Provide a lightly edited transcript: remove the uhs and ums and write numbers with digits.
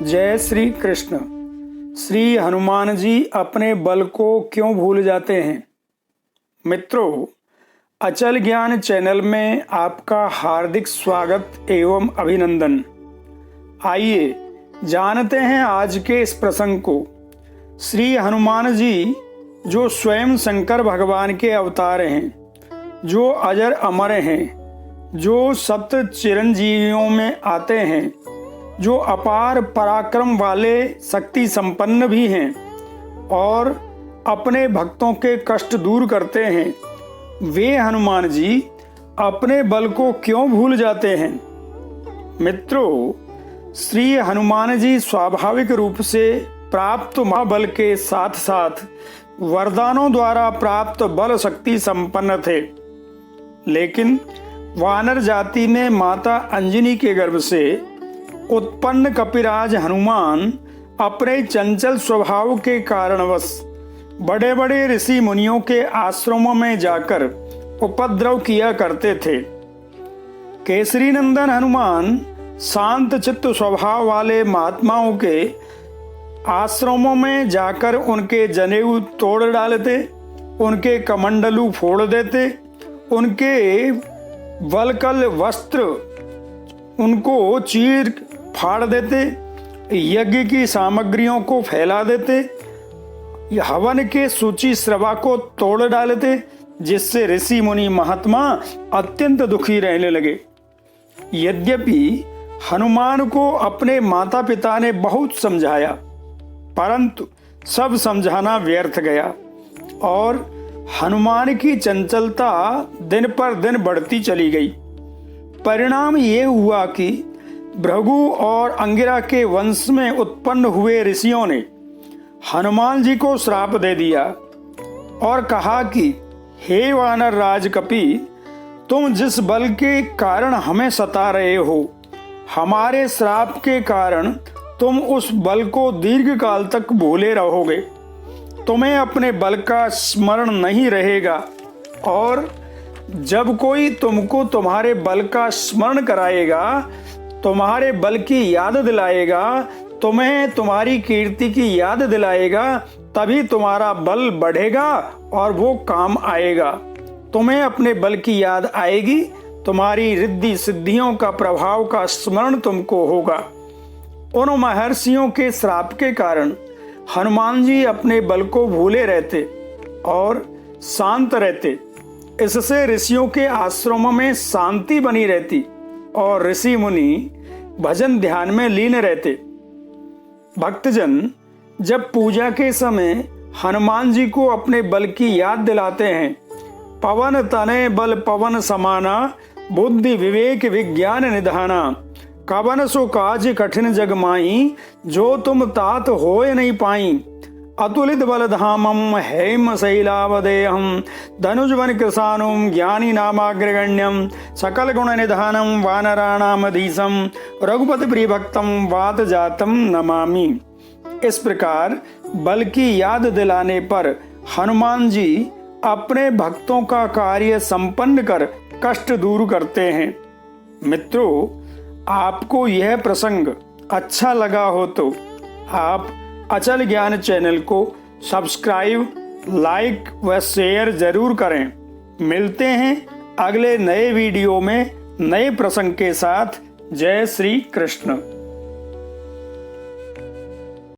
जय श्री कृष्ण। श्री हनुमान जी अपने बल को क्यों भूल जाते हैं? मित्रों, अचल ज्ञान चैनल में आपका हार्दिक स्वागत एवं अभिनंदन। आइए जानते हैं आज के इस प्रसंग को। श्री हनुमान जी जो स्वयं शंकर भगवान के अवतार हैं, जो अजर अमर हैं, जो सप्त चिरंजीवियों में आते हैं, जो अपार पराक्रम वाले शक्ति संपन्न भी हैं और अपने भक्तों के कष्ट दूर करते हैं, वे हनुमान जी अपने बल को क्यों भूल जाते हैं? मित्रों, श्री हनुमान जी स्वाभाविक रूप से प्राप्त महाबल के साथ साथ वरदानों द्वारा प्राप्त बल शक्ति संपन्न थे, लेकिन वानर जाति में माता अंजनी के गर्भ से उत्पन्न कपिराज हनुमान अपने चंचल स्वभाव के कारणवश बड़े बड़े ऋषि मुनियों के आश्रमों में जाकर उपद्रव किया करते थे। केसरी नंदन हनुमान शांत चित्त स्वभाव वाले महात्माओं के आश्रमों में जाकर उनके जनेऊ तोड़ डालते, उनके कमंडलू फोड़ देते, उनके वलकल वस्त्र उनको चीर फाड़ देते, यज्ञ की सामग्रियों को फैला देते, हवन के सूची श्रवा को तोड़ डालते, जिससे ऋषि मुनि महात्मा अत्यंत दुखी रहने लगे। यद्यपि हनुमान को अपने माता पिता ने बहुत समझाया, परंतु सब समझाना व्यर्थ गया और हनुमान की चंचलता दिन पर दिन बढ़ती चली गई। परिणाम ये हुआ कि भृगु और अंगिरा के वंश में उत्पन्न हुए ऋषियों ने हनुमान जी को श्राप दे दिया और कहा कि हे वानर राज कपि, तुम जिस बल के कारण हमें सता रहे हो, हमारे श्राप के कारण तुम उस बल को दीर्घ काल तक भूले रहोगे। तुम्हें अपने बल का स्मरण नहीं रहेगा और जब कोई तुमको तुम्हारे बल का स्मरण कराएगा, तुम्हारे बल की याद दिलाएगा, तुम्हें तुम्हारी कीर्ति की याद दिलाएगा, तभी तुम्हारा बल बढ़ेगा और वो काम आएगा। तुम्हें अपने बल की याद आएगी, तुम्हारी रिद्धि सिद्धियों का प्रभाव का स्मरण तुमको होगा। उन महर्षियों के श्राप के कारण हनुमान जी अपने बल को भूले रहते और शांत रहते। इससे ऋषियों के आश्रमों में शांति बनी रहती और ऋषि मुनि भजन ध्यान में लीन रहते। भक्तजन जब पूजा के समय हनुमान जी को अपने बल की याद दिलाते हैं, पवन तनय बल पवन समाना, बुद्धि विवेक विज्ञान निधाना, कवन सो काज कठिन जग माई, जो तुम तात होय नहीं पाई, अतुलित बलधामम हेम शैलावदेहम, धनुजवन कृशानुम ज्ञानी नामाग्रगण्यम, सकल गुण निधानम वानराणामधीशम, रघुपति प्रिय भक्तम वात जातम नमामि। इस प्रकार बल की याद दिलाने पर हनुमान जी अपने भक्तों का कार्य संपन्न कर कष्ट दूर करते हैं। मित्रों, आपको यह प्रसंग अच्छा लगा हो तो आप अचल ज्ञान चैनल को सब्सक्राइब, लाइक व शेयर जरूर करें। मिलते हैं अगले नए वीडियो में नए प्रसंग के साथ। जय श्री कृष्ण।